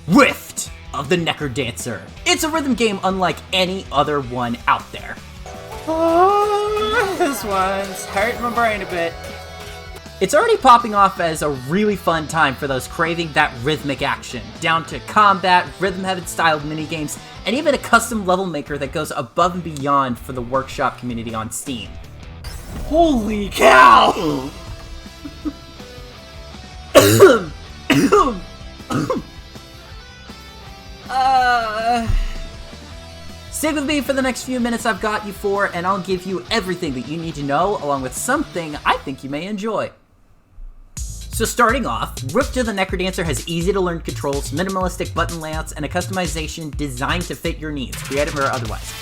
Rift of the Necrodancer. It's a rhythm game unlike any other one out there. Oh, this one's hurting my brain a bit. It's already popping off as a really fun time for those craving that rhythmic action, down to combat, Rhythm Heaven style minigames, and even a custom level maker that goes above and beyond for the workshop community on Steam. Holy cow! Stick with me for the next few minutes I've got you for, and I'll give you everything that you need to know, along with something I think you may enjoy. So starting off, Rift of the Necrodancer has easy-to-learn controls, minimalistic button layouts, and a customization designed to fit your needs, creative or otherwise.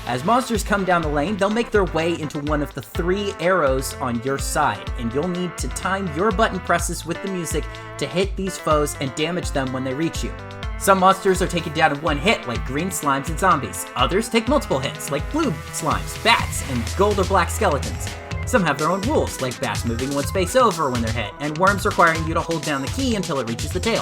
As monsters come down the lane, they'll make their way into one of the 3 arrows on your side, and you'll need to time your button presses with the music to hit these foes and damage them when they reach you. Some monsters are taken down in one hit, like green slimes and zombies. Others take multiple hits, like blue slimes, bats, and gold or black skeletons. Some have their own rules, like bats moving one space over when they're hit, and worms requiring you to hold down the key until it reaches the tail.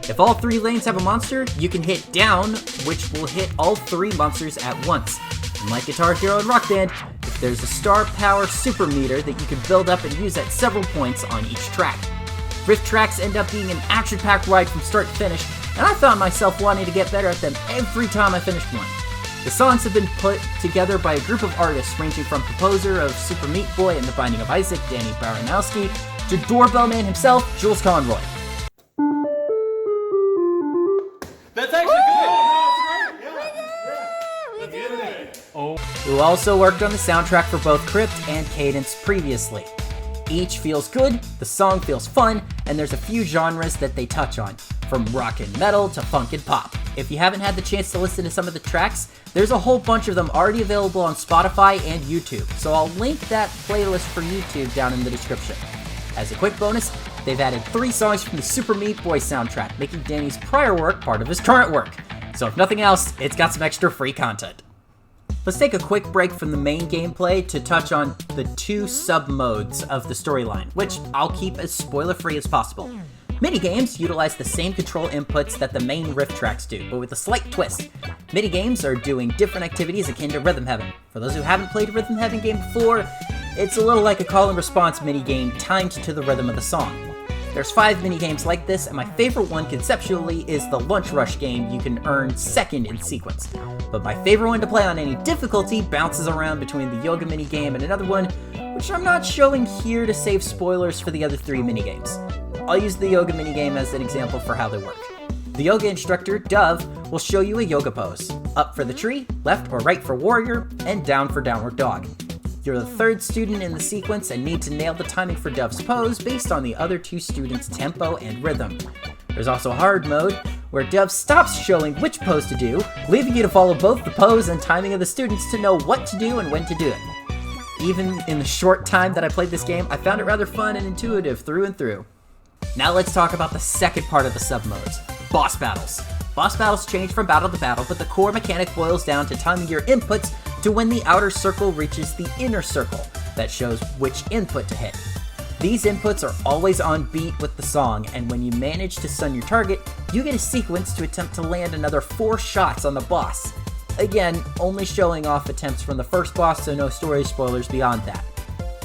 If all 3 lanes have a monster, you can hit down, which will hit all 3 monsters at once. And like Guitar Hero and Rock Band, there's a star power super meter that you can build up and use at several points on each track. Rift tracks end up being an action-packed ride from start to finish, and I found myself wanting to get better at them every time I finished one. The songs have been put together by a group of artists ranging from composer of Super Meat Boy and The Binding of Isaac, Danny Baranowski, to Doorbell Man himself, Jules Conroy. That's actually good! Who also worked on the soundtrack for both Crypt and Cadence previously. Each feels good, the song feels fun, and there's a few genres that they touch on, from rock and metal to funk and pop. If you haven't had the chance to listen to some of the tracks, there's a whole bunch of them already available on Spotify and YouTube, so I'll link that playlist for YouTube down in the description. As a quick bonus, they've added 3 songs from the Super Meat Boy soundtrack, making Danny's prior work part of his current work. So if nothing else, it's got some extra free content. Let's take a quick break from the main gameplay to touch on the 2 sub-modes of the storyline, which I'll keep as spoiler-free as possible. Minigames utilize the same control inputs that the main Rift tracks do, but with a slight twist. Minigames are doing different activities akin to Rhythm Heaven. For those who haven't played a Rhythm Heaven game before, it's a little like a call and response minigame timed to the rhythm of the song. There's 5 minigames like this, and my favorite one conceptually is the Lunch Rush game you can earn second in sequence. But my favorite one to play on any difficulty bounces around between the Yoga minigame and another one, which I'm not showing here to save spoilers for the other 3 minigames. I'll use the Yoga minigame as an example for how they work. The yoga instructor, Dove, will show you a yoga pose. Up for the tree, left or right for warrior, and down for downward dog. You're the 3rd student in the sequence and need to nail the timing for Dove's pose based on the other 2 students' tempo and rhythm. There's also hard mode, where Dove stops showing which pose to do, leaving you to follow both the pose and timing of the students to know what to do and when to do it. Even in the short time that I played this game, I found it rather fun and intuitive through and through. Now let's talk about the second part of the sub-modes, boss battles. Boss battles change from battle to battle, but the core mechanic boils down to timing your inputs to when the outer circle reaches the inner circle that shows which input to hit. These inputs are always on beat with the song, and when you manage to stun your target, you get a sequence to attempt to land another 4 shots on the boss. Again, only showing off attempts from the first boss, so no story spoilers beyond that.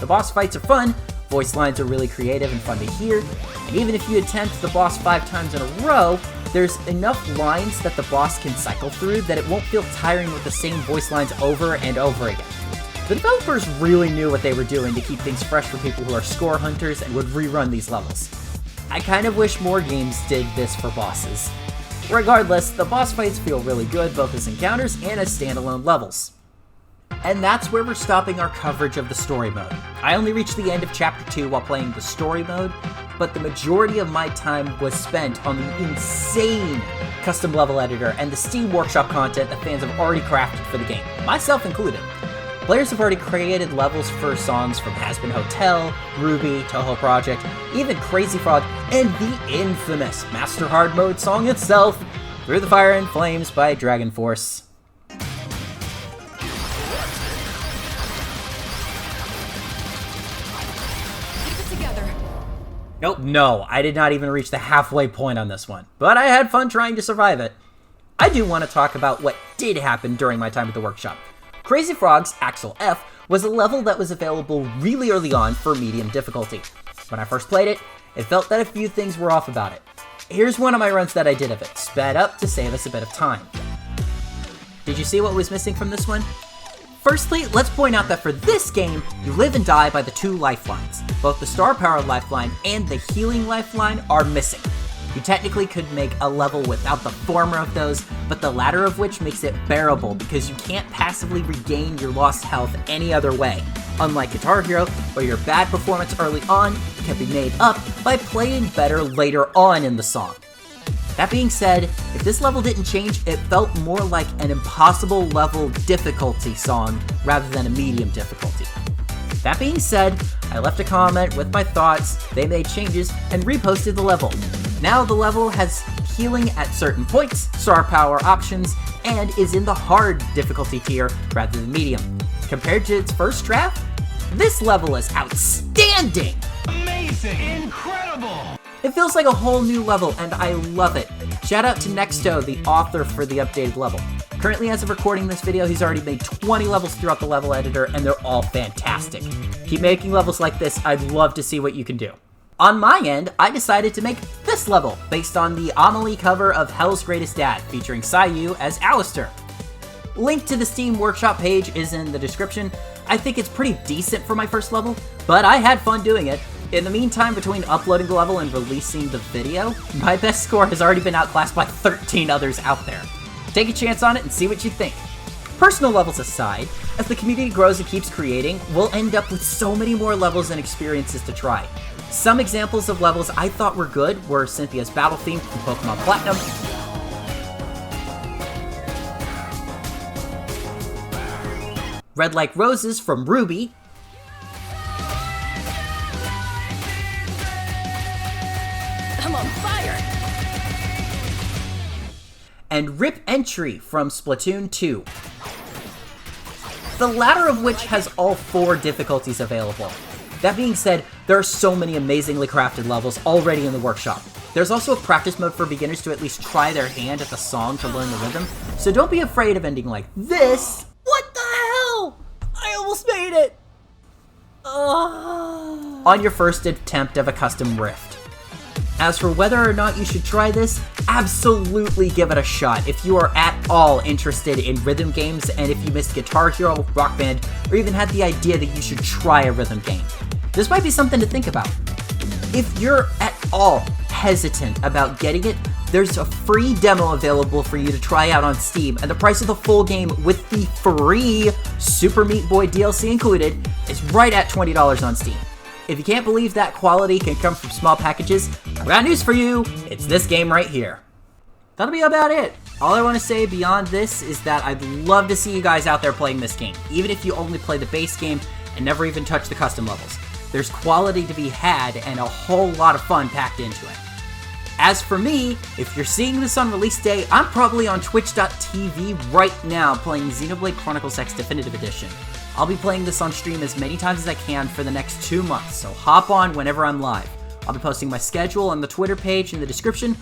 The boss fights are fun, voice lines are really creative and fun to hear, and even if you attempt the boss 5 times in a row, there's enough lines that the boss can cycle through that it won't feel tiring with the same voice lines over and over again. The developers really knew what they were doing to keep things fresh for people who are score hunters and would rerun these levels. I kind of wish more games did this for bosses. Regardless, the boss fights feel really good both as encounters and as standalone levels. And that's where we're stopping our coverage of the story mode. I only reached the end of Chapter 2 while playing the story mode, but the majority of my time was spent on the insane custom level editor and the Steam Workshop content that fans have already crafted for the game, myself included. Players have already created levels for songs from Has-Been Hotel, Ruby, Toho Project, even Crazy Frog, and the infamous Master Hard Mode song itself, Through the Fire and Flames by Dragon Force. Nope. No, I did not even reach the halfway point on this one, but I had fun trying to survive it. I do want to talk about what did happen during my time at the workshop. Crazy Frog's Axel F was a level that was available really early on for medium difficulty. When I first played it, it felt that a few things were off about it. Here's one of my runs that I did of it, sped up to save us a bit of time. Did you see what was missing from this one? Firstly, let's point out that for this game, you live and die by the two lifelines. Both the star power lifeline and the healing lifeline are missing. You technically could make a level without the former of those, but the latter of which makes it bearable because you can't passively regain your lost health any other way. Unlike Guitar Hero, where your bad performance early on can be made up by playing better later on in the song. That being said, if this level didn't change, it felt more like an impossible level difficulty song rather than a medium difficulty. That being said, I left a comment with my thoughts, they made changes, and reposted the level. Now the level has healing at certain points, star power options, and is in the hard difficulty tier rather than medium. Compared to its first draft, this level is outstanding! Amazing! Incredible! It feels like a whole new level, and I love it. Shout out to Nexto, the author for the updated level. Currently, as of recording this video, he's already made 20 levels throughout the level editor, and they're all fantastic. Keep making levels like this, I'd love to see what you can do. On my end, I decided to make this level, based on the Amelie cover of Hell's Greatest Dad, featuring Sayu as Alistair. Link to the Steam Workshop page is in the description. I think it's pretty decent for my first level, but I had fun doing it. In the meantime, between uploading the level and releasing the video, my best score has already been outclassed by 13 others out there. Take a chance on it and see what you think. Personal levels aside, as the community grows and keeps creating, we'll end up with so many more levels and experiences to try. Some examples of levels I thought were good were Cynthia's battle theme from Pokemon Platinum, Red Like Roses from Ruby, I'm on fire! and Rip Entry from Splatoon 2. The latter of which has all 4 difficulties available. That being said, there are so many amazingly crafted levels already in the workshop. There's also a practice mode for beginners to at least try their hand at the song to learn the rhythm, so don't be afraid of ending like this. What the hell? I almost made it! On your first attempt of a custom rift. As for whether or not you should try this, absolutely give it a shot if you are at all interested in rhythm games and if you missed Guitar Hero, Rock Band, or even had the idea that you should try a rhythm game. This might be something to think about. If you're at all hesitant about getting it, there's a free demo available for you to try out on Steam, and the price of the full game with the free Super Meat Boy DLC included is right at $20 on Steam. If you can't believe that quality can come from small packages, I've got news for you, it's this game right here. That'll be about it. All I want to say beyond this is that I'd love to see you guys out there playing this game, even if you only play the base game and never even touch the custom levels. There's quality to be had and a whole lot of fun packed into it. As for me, if you're seeing this on release day, I'm probably on twitch.tv right now playing Xenoblade Chronicles X Definitive Edition. I'll be playing this on stream as many times as I can for the next 2 months, so hop on whenever I'm live. I'll be posting my schedule on the Twitter page in the description,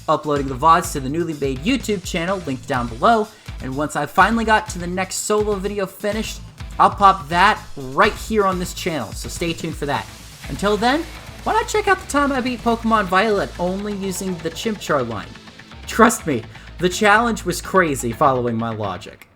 uploading the VODs to the newly made YouTube channel linked down below, and once I finally got to the next solo video finished, I'll pop that right here on this channel, so stay tuned for that. Until then, why not check out the time I beat Pokemon Violet only using the Chimchar line? Trust me, the challenge was crazy following my logic.